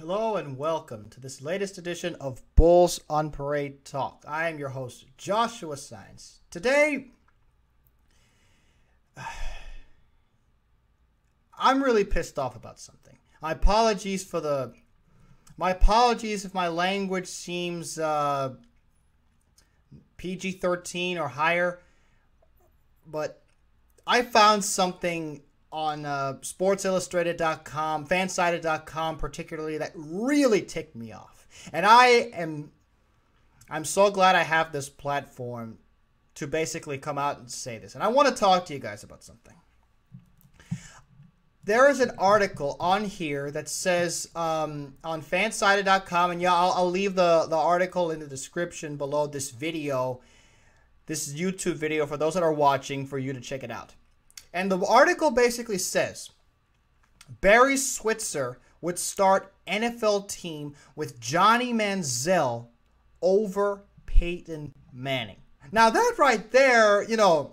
Hello and welcome to this latest edition of Bulls on Parade Talk. I am your host, Joshua Sainz. Today, I'm really pissed off about something. My apologies if my language seems PG-13 or higher, but I found something on SportsIllustrated.com, Fansided.com particularly, that really ticked me off. And I'm so glad I have this platform to basically come out and say this. And I want to talk to you guys about something. There is an article on here that says on Fansided.com, and yeah, I'll leave the article in the description below this video, this YouTube video, for those that are watching, for you to check it out. And the article basically says, Barry Switzer would start NFL team with Johnny Manziel over Peyton Manning. Now that right there, that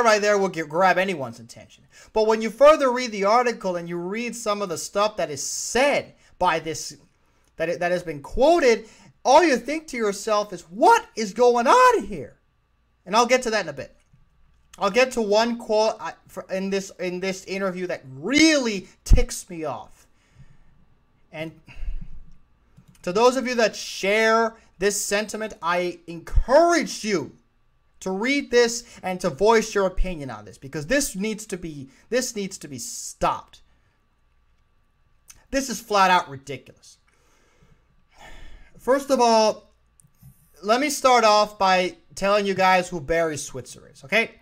right there will grab anyone's attention. But when you further read the article and you read some of the stuff that is said by this, that has been quoted, all you think to yourself is, what is going on here? And I'll get to that in a bit. I'll get to one quote in this interview that really ticks me off. And to those of you that share this sentiment, I encourage you to read this and to voice your opinion on this, because this needs to be stopped. This is flat out ridiculous. First of all, let me start off by telling you guys who Barry Switzer is, okay?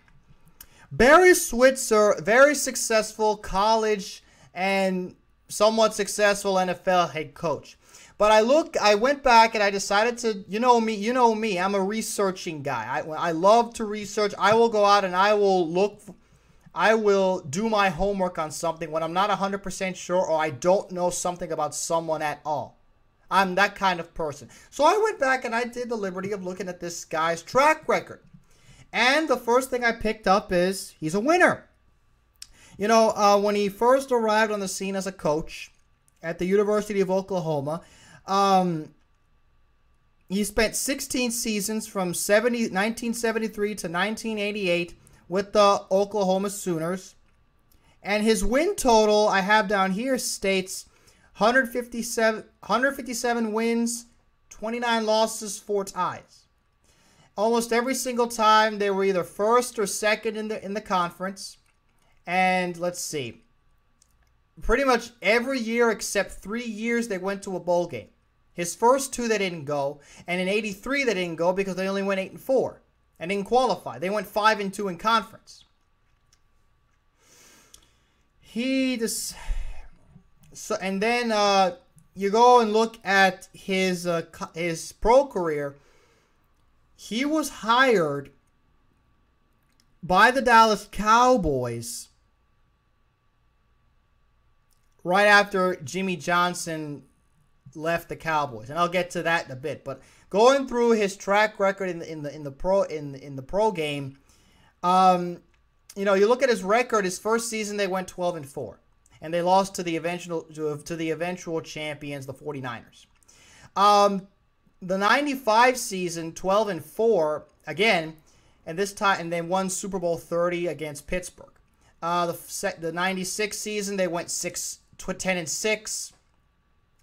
Barry Switzer, very successful college and somewhat successful NFL head coach. But I went back and I decided to, you know me, I'm a researching guy. I love to research. I will go out and I will do my homework on something when I'm not 100% sure or I don't know something about someone at all. I'm that kind of person. So I went back and I did the liberty of looking at this guy's track record. And the first thing I picked up is he's a winner. When he first arrived on the scene as a coach at the University of Oklahoma, he spent 16 seasons from 1973 to 1988 with the Oklahoma Sooners. And his win total, I have down here, states 157 wins, 29 losses, 4 ties. Almost every single time they were either first or second in the conference. And let's see. Pretty much every year except 3 years they went to a bowl game. His first 2 they didn't go, and in '83 they didn't go because they only went 8-4 and didn't qualify. They went 5-2 in conference. And then you go and look at his pro career. He was hired by the Dallas Cowboys right after Jimmy Johnson left the Cowboys, and I'll get to that in a bit. But going through his track record in the pro game, you look at his record. His first season they went 12-4, and they lost to the eventual champions, the 49ers. The 95 season, 12-4 again, and this time, and they won Super Bowl 30 against Pittsburgh. The 96 season, they went 10-6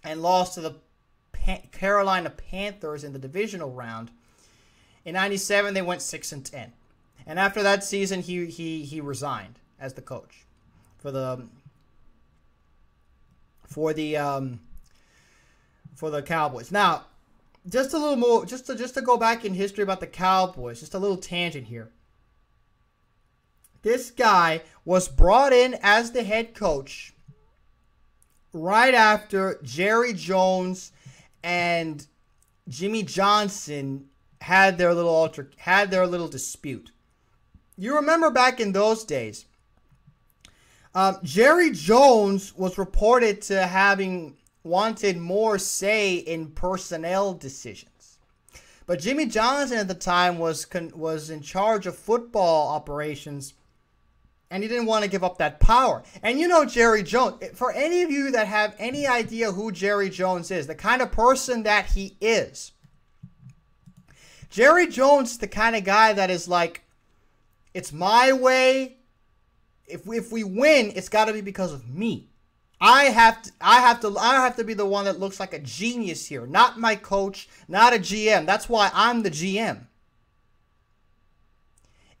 and lost to the Carolina Panthers in the divisional round. In 97, they went 6-10, and after that season, he resigned as the coach for the Cowboys. Now, just a little more, just to go back in history about the Cowboys, just a little tangent here. This guy was brought in as the head coach right after Jerry Jones and Jimmy Johnson had their little dispute. You remember back in those days, Jerry Jones was reported to having wanted more say in personnel decisions. But Jimmy Johnson at the time was in charge of football operations And he didn't want to give up that power. And you know Jerry Jones. For any of you that have any idea who Jerry Jones is, the kind of person that he is, Jerry Jones is the kind of guy that is like, it's my way. If we win, it's got to be because of me. I have to be the one that looks like a genius here, not my coach, not a GM. That's why I'm the GM.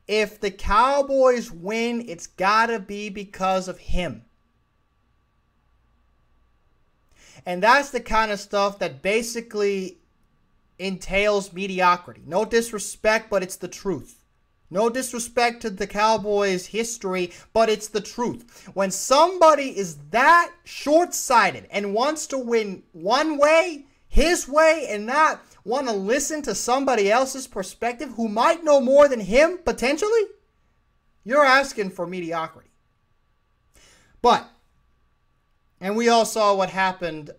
If the Cowboys win, it's got to be because of him. And that's the kind of stuff that basically entails mediocrity. No disrespect, but it's the truth. No disrespect to the Cowboys' history, but it's the truth. When somebody is that short-sighted and wants to win one way, his way, and not want to listen to somebody else's perspective who might know more than him, potentially, you're asking for mediocrity. But, and we all saw what happened,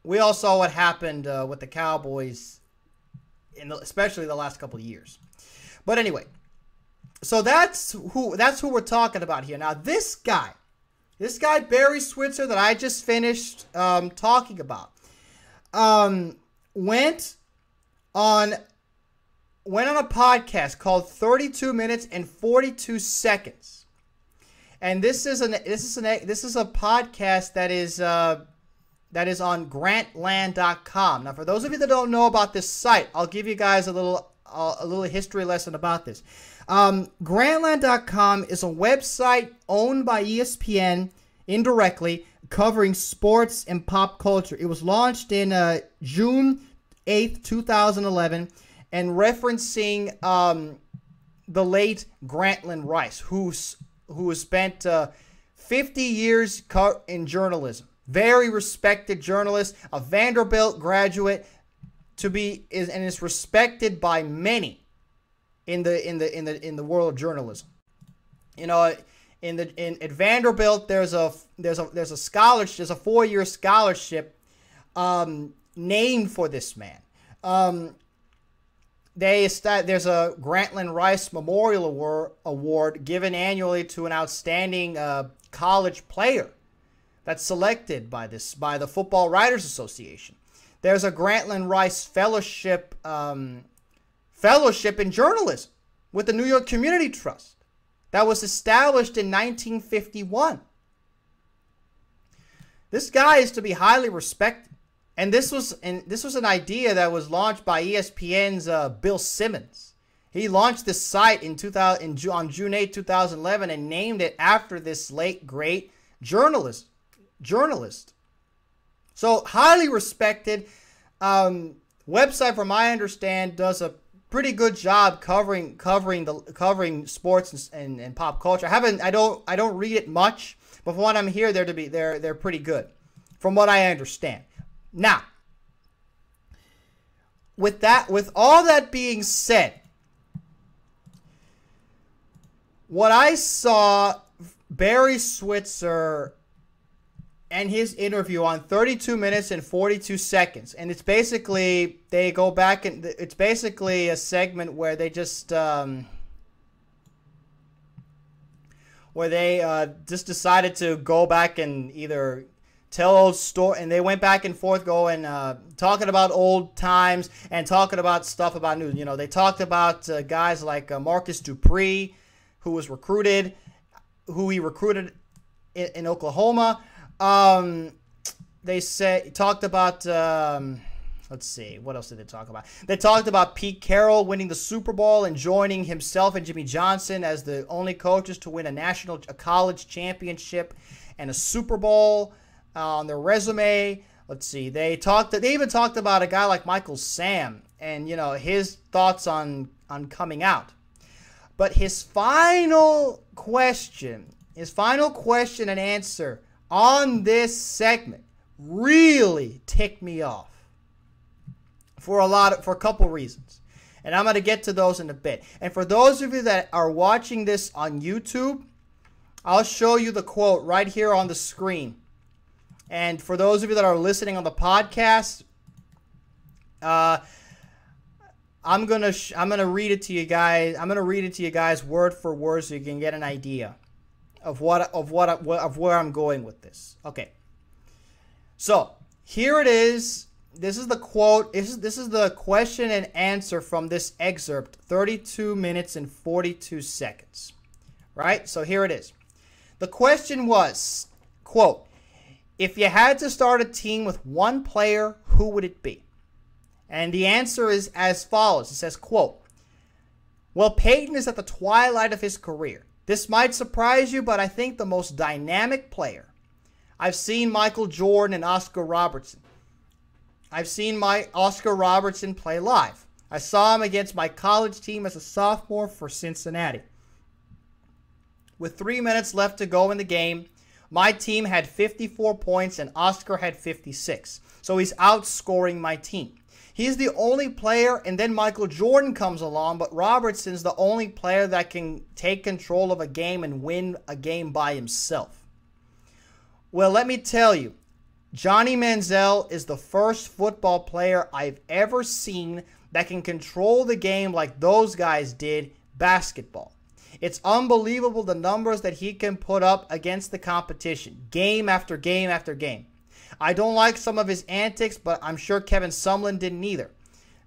with the Cowboys, especially the last couple of years. But anyway, so that's who we're talking about here. Now, this guy, Barry Switzer, that I just finished talking about, went on a podcast called 32 Minutes and 42 Seconds. And this is a podcast that is on grantland.com. Now, for those of you that don't know about this site, I'll give you guys a little history lesson about this. Grantland.com is a website owned by ESPN indirectly, covering sports and pop culture. It was launched in June 8th, 2011, and referencing the late Grantland Rice, who spent 50 years in journalism. Very respected journalist, a Vanderbilt graduate, is respected by many in the world of journalism. You know, at Vanderbilt there's a scholarship, there's a 4-year scholarship named for this man. There's a Grantland Rice Memorial Award given annually to an outstanding college player that's selected by the Football Writers Association. There's a Grantland Rice Fellowship in journalism with the New York Community Trust that was established in 1951. This guy is to be highly respected, and this was an idea that was launched by ESPN's Bill Simmons. He launched this site on June 8, 2011, and named it after this late great journalist. So highly respected website, from my understand, does a pretty good job covering sports and pop culture. I don't read it much, but from what I'm hearing, they're pretty good, from what I understand. Now, with all that being said, what I saw Barry Switzer and his interview on 32 minutes and 42 seconds. And it's basically, they go back and it's basically a segment where they just, just decided to go back and either tell old story, and they went back and forth talking about old times and talking about stuff about news. You know, they talked about guys like Marcus Dupree, who he recruited in Oklahoma. They talked about, let's see, what else did they talk about? They talked about Pete Carroll winning the Super Bowl and joining himself and Jimmy Johnson as the only coaches to win a college championship and a Super Bowl on their resume. Let's see, they even talked about a guy like Michael Sam and, you know, his thoughts on coming out. But his final question and answer on this segment really ticked me off for a couple reasons. And I'm going to get to those in a bit. And for those of you that are watching this on YouTube, I'll show you the quote right here on the screen. And for those of you that are listening on the podcast, I I'm gonna read it to you guys. I'm gonna read it to you guys word for word so you can get an idea of where I'm going with this. Okay. So here it is. This is the quote. This is the question and answer from this excerpt. 32 minutes and 42 seconds. Right? So here it is. The question was, quote, if you had to start a team with one player, who would it be? And the answer is as follows. It says, quote, well, Peyton is at the twilight of his career. This might surprise you, but I think the most dynamic player. I've seen Michael Jordan and Oscar Robertson. I've seen Oscar Robertson play live. I saw him against my college team as a sophomore for Cincinnati. With 3 minutes left to go in the game, my team had 54 points and Oscar had 56. So he's outscoring my team. He's the only player, and then Michael Jordan comes along, but Robertson's the only player that can take control of a game and win a game by himself. Well, let me tell you, Johnny Manziel is the first football player I've ever seen that can control the game like those guys did basketball. It's unbelievable the numbers that he can put up against the competition, game after game after game. I don't like some of his antics, but I'm sure Kevin Sumlin didn't either.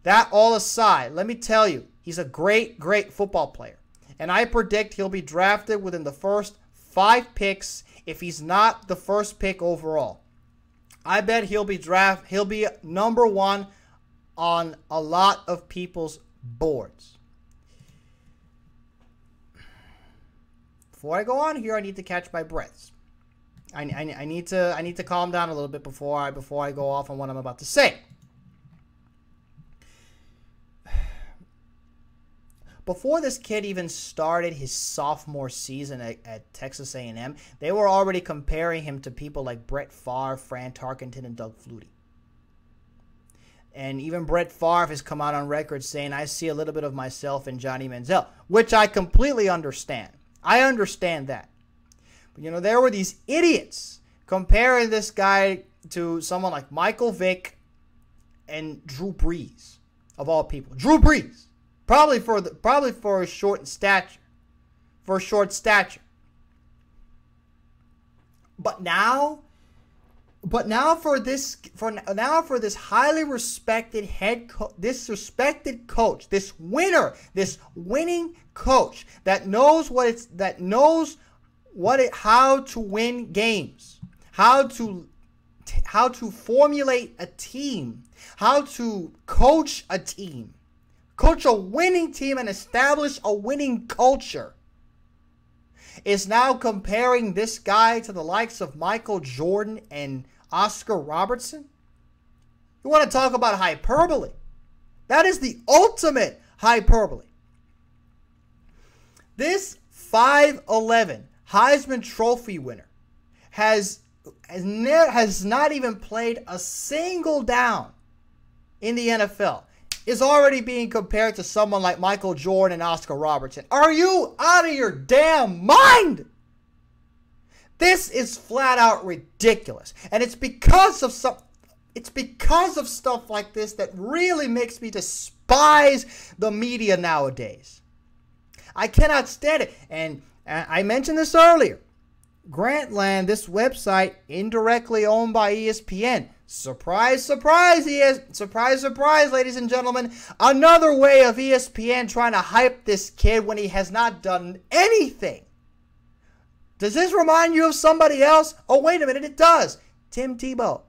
That all aside, let me tell you, he's a great, great football player. And I predict he'll be drafted within the first 5 picks if he's not the first pick overall. I bet he'll be number 1 on a lot of people's boards. Before I go on here, I need to catch my breaths. I need to calm down a little bit before I go off on what I'm about to say. Before this kid even started his sophomore season at Texas A&M, they were already comparing him to people like Brett Favre, Fran Tarkenton, and Doug Flutie. And even Brett Favre has come out on record saying, I see a little bit of myself in Johnny Manziel, which I completely understand. I understand that. But, you know, there were these idiots comparing this guy to someone like Michael Vick and Drew Brees, of all people. Drew Brees, probably for a short stature. But now for this highly respected coach, this winning coach that knows how to win games, how to formulate a team, how to coach a team, coach a winning team and establish a winning culture, is now comparing this guy to the likes of Michael Jordan and Oscar Robertson. You want to talk about hyperbole? That is the ultimate hyperbole. This 5'11" Heisman Trophy winner has not even played a single down in the NFL. Is already being compared to someone like Michael Jordan and Oscar Robertson. Are you out of your damn mind? This is flat out ridiculous. And it's because of stuff like this that really makes me despise the media nowadays. I cannot stand it. And I mentioned this earlier. Grantland, this website indirectly owned by ESPN. Surprise, surprise, surprise, ladies and gentlemen. Another way of ESPN trying to hype this kid when he has not done anything. Does this remind you of somebody else? Oh, wait a minute, it does. Tim Tebow.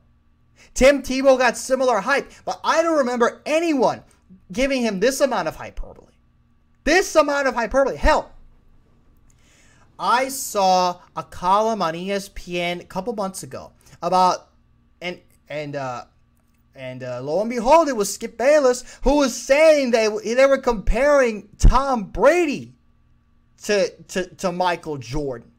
Tim Tebow got similar hype, but I don't remember anyone giving him this amount of hyperbole. This amount of hyperbole. Hell, I saw a column on ESPN a couple months ago about, and lo and behold, it was Skip Bayless who was saying they were comparing Tom Brady to Michael Jordan.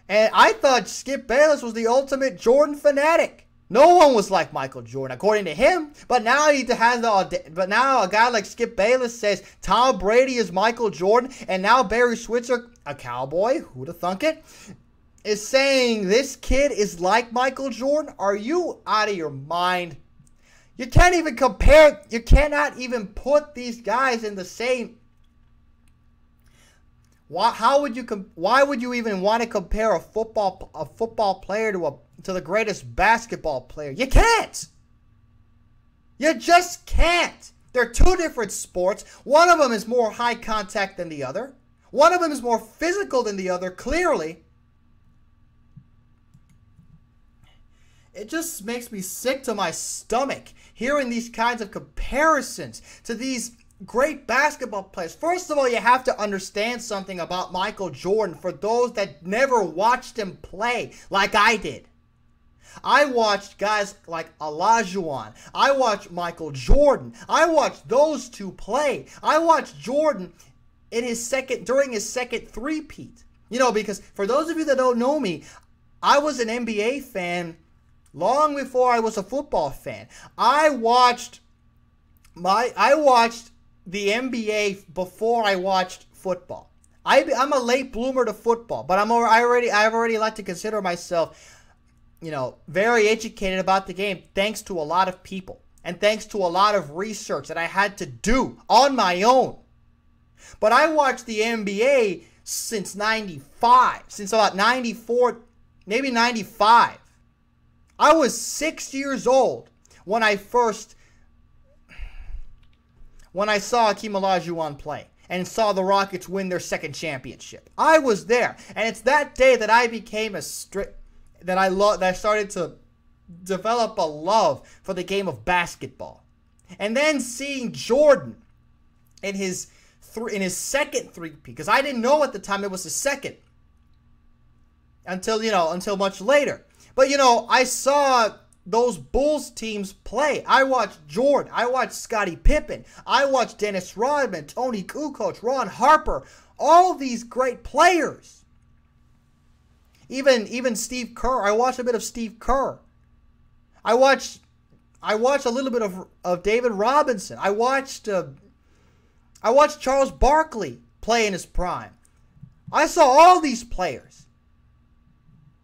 And I thought Skip Bayless was the ultimate Jordan fanatic. No one was like Michael Jordan, according to him. But now a guy like Skip Bayless says Tom Brady is Michael Jordan, and now Barry Switzer, a Cowboy, who'd have thunk it, is saying this kid is like Michael Jordan. Are you out of your mind? You can't even compare. You cannot even put these guys in the same. Why would you even want to compare a football player to the greatest basketball player? You can't. You just can't. They're two different sports. One of them is more high contact than the other. One of them is more physical than the other, clearly. It just makes me sick to my stomach hearing these kinds of comparisons to these great basketball players. First of all, you have to understand something about Michael Jordan for those that never watched him play like I did. I watched guys like Olajuwon. I watched Michael Jordan. I watched those two play. I watched Jordan during his second three-peat. You know, because for those of you that don't know me, I was an NBA fan long before I was a football fan. I watched the NBA before I watched football. I'm a late bloomer to football, but I've already like to consider myself, you know, very educated about the game thanks to a lot of people and thanks to a lot of research that I had to do on my own. But I watched the NBA since 95, since about 94, maybe 95. I was 6 years old when I saw Hakeem Olajuwon play and saw the Rockets win their second championship. I was there, and it's that day that I became that I started to develop a love for the game of basketball. And then seeing Jordan in his second three-peat, because I didn't know at the time it was his second until much later. But, you know, I saw those Bulls teams play. I watched Jordan. I watched Scottie Pippen. I watched Dennis Rodman, Tony Kukoc, Ron Harper. All these great players. Even Steve Kerr. I watched a bit of Steve Kerr. I watched a little bit of David Robinson. I watched Charles Barkley play in his prime. I saw all these players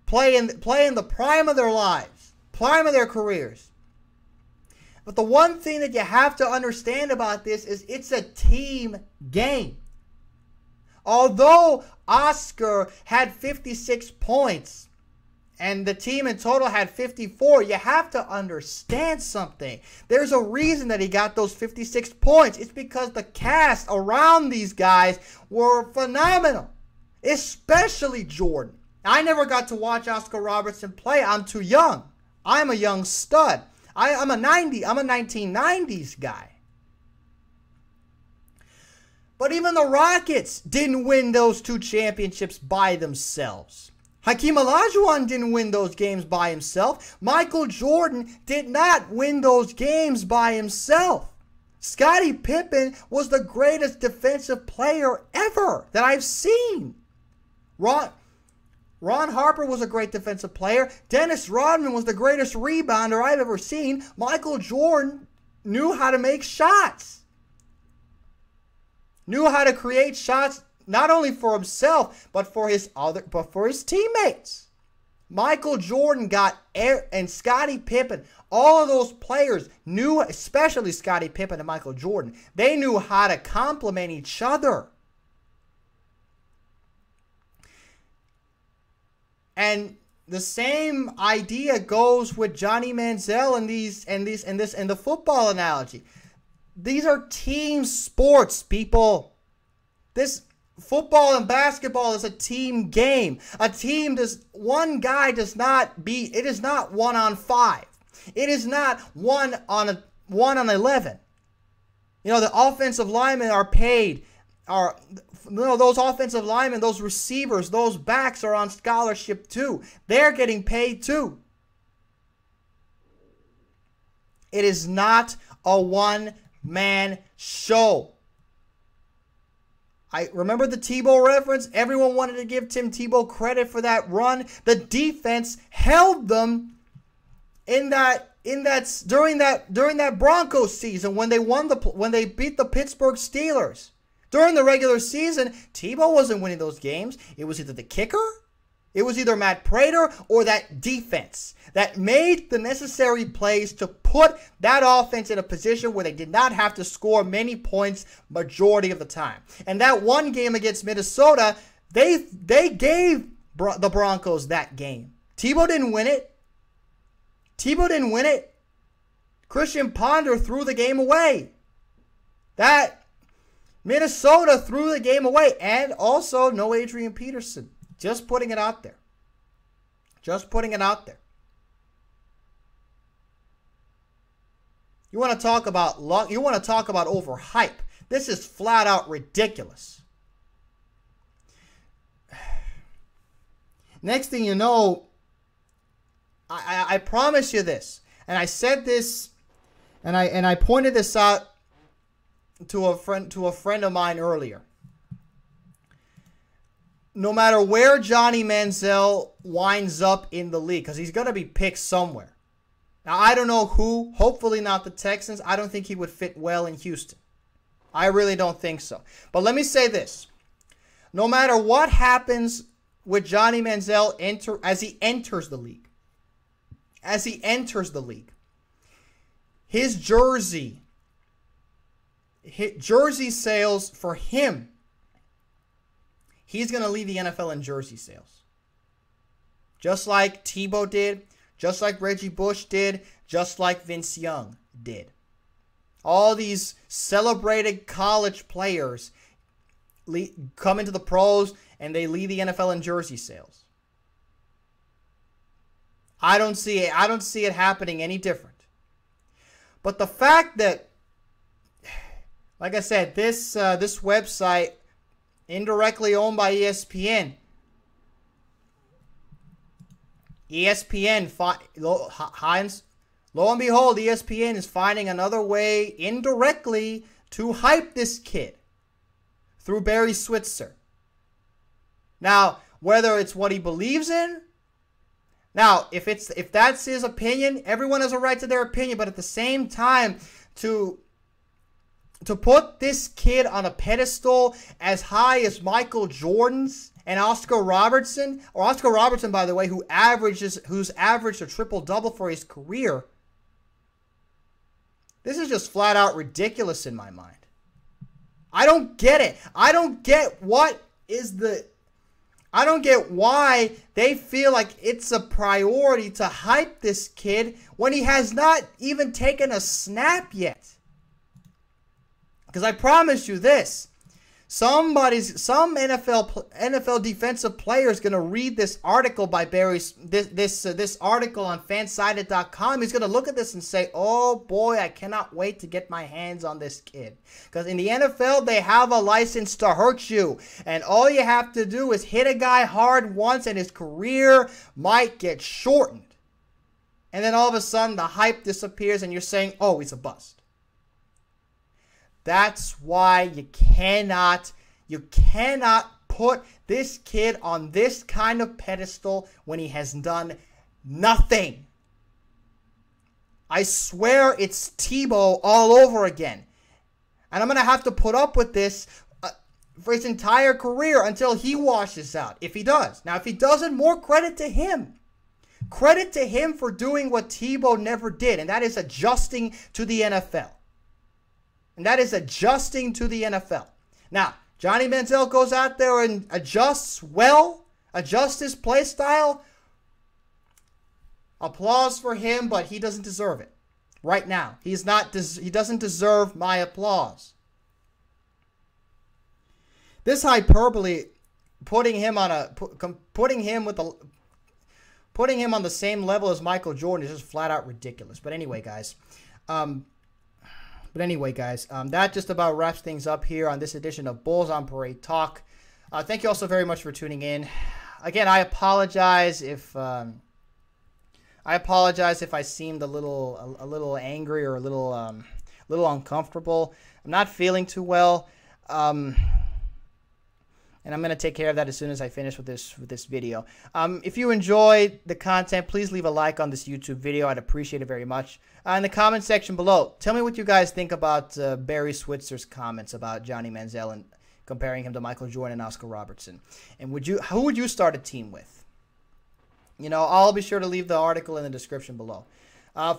play in the prime of their lives, prime of their careers. But the one thing that you have to understand about this is it's a team game. Although Oscar had 56 points and the team in total had 54, you have to understand something. There's a reason that he got those 56 points. It's because the cast around these guys were phenomenal, especially Jordan. I never got to watch Oscar Robertson play. I'm too young. I'm a young stud. I'm a 1990s guy. But even the Rockets didn't win those two championships by themselves. Hakeem Olajuwon didn't win those games by himself. Michael Jordan did not win those games by himself. Scottie Pippen was the greatest defensive player ever that I've seen. Ron Harper was a great defensive player. Dennis Rodman was the greatest rebounder I've ever seen. Michael Jordan knew how to make shots. Knew how to create shots not only for himself, but for his teammates. Michael Jordan and Scottie Pippen, all of those players knew, especially Scottie Pippen and Michael Jordan, they knew how to complement each other. And the same idea goes with Johnny Manziel and the football analogy. These are team sports, people. This football and basketball is a team game. One guy does not beat. It is not 1 on 5. It is not 1 on 11. You know, the offensive linemen are paid. Those offensive linemen, those receivers, those backs are on scholarship too. They're getting paid too. It is not a one-man show. I remember the Tebow reference. Everyone wanted to give Tim Tebow credit for that run. The defense held them during that Broncos season when they beat the Pittsburgh Steelers. During the regular season, Tebow wasn't winning those games. It was either the kicker, It was either Matt Prater or that defense that made the necessary plays to put that offense in a position where they did not have to score many points majority of the time. And that one game against Minnesota, they gave the Broncos that game. Tebow didn't win it. Christian Ponder threw the game away. That Minnesota threw the game away. And also no Adrian Peterson. Just putting it out there. You want to talk about luck? You want to talk about overhype? This is flat out ridiculous. Next thing you know, I promise you this, and I said this, and I pointed this out to a friend of mine earlier. No matter where Johnny Manziel winds up in the league, because he's going to be picked somewhere. Now, I don't know who. Hopefully not the Texans. I don't think he would fit well in Houston. I really don't think so. But let me say this. No matter what happens with Johnny Manziel as he enters the league, his jersey sales for him, he's going to lead the NFL in jersey sales. Just like Tebow did, just like Reggie Bush did, just like Vince Young did. All these celebrated college players come into the pros and they lead the NFL in jersey sales. I don't see it happening any different. But the fact that, like I said, this website, indirectly owned by ESPN. Lo and behold, ESPN is finding another way indirectly to hype this kid through Barry Switzer. Now, whether it's what he believes in, now if that's his opinion, everyone has a right to their opinion, but at the same time, to put this kid on a pedestal as high as Michael Jordan's and Oscar Robertson, by the way, who's averaged a triple-double for his career, this is just flat out ridiculous in my mind. I don't get it. I don't get why they feel like it's a priority to hype this kid when he has not even taken a snap yet. Because I promise you this, some NFL defensive player is going to read this article by Barry, this article on fansided.com. He's going to look at this and say, oh boy, I cannot wait to get my hands on this kid. Because in the NFL, they have a license to hurt you. And all you have to do is hit a guy hard once and his career might get shortened. And then all of a sudden, the hype disappears and you're saying, oh, he's a bust. That's why you cannot put this kid on this kind of pedestal when he has done nothing. I swear it's Tebow all over again. And I'm going to have to put up with this for his entire career until he washes out, if he does. Now, if he doesn't, more credit to him. Credit to him for doing what Tebow never did, and that is adjusting to the NFL. Now, Johnny Manziel goes out there and adjusts his play style. Applause for him, but he doesn't deserve it. Right now, he doesn't deserve my applause. This hyperbole, putting him on the same level as Michael Jordan is just flat out ridiculous. But anyway, guys. That just about wraps things up here on this edition of Bulls on Parade Talk. Thank you all so very much for tuning in. Again, I apologize if I seemed a little angry or a little uncomfortable. I'm not feeling too well, and I'm gonna take care of that as soon as I finish with this video. If you enjoyed the content, please leave a like on this YouTube video. I'd appreciate it very much. In the comment section below, tell me what you guys think about Barry Switzer's comments about Johnny Manziel and comparing him to Michael Jordan and Oscar Robertson. And who would you start a team with? I'll be sure to leave the article in the description below.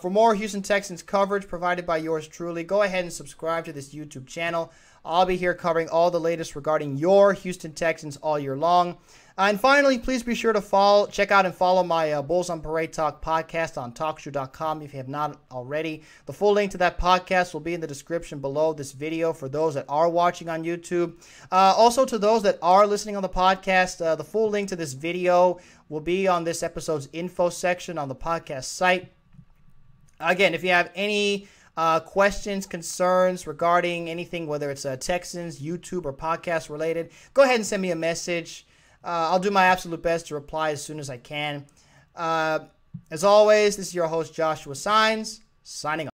For more Houston Texans coverage provided by yours truly, go ahead and subscribe to this YouTube channel. I'll be here covering all the latest regarding your Houston Texans all year long. And finally, please be sure to check out and follow my Bulls on Parade Talk podcast on TalkShoe.com if you have not already. The full link to that podcast will be in the description below this video for those that are watching on YouTube. Also, to those that are listening on the podcast, the full link to this video will be on this episode's info section on the podcast site. Again, if you have any questions, concerns regarding anything, whether it's Texans, YouTube, or podcast related, go ahead and send me a message. I'll do my absolute best to reply as soon as I can. As always, this is your host, Joshua Signs, signing off.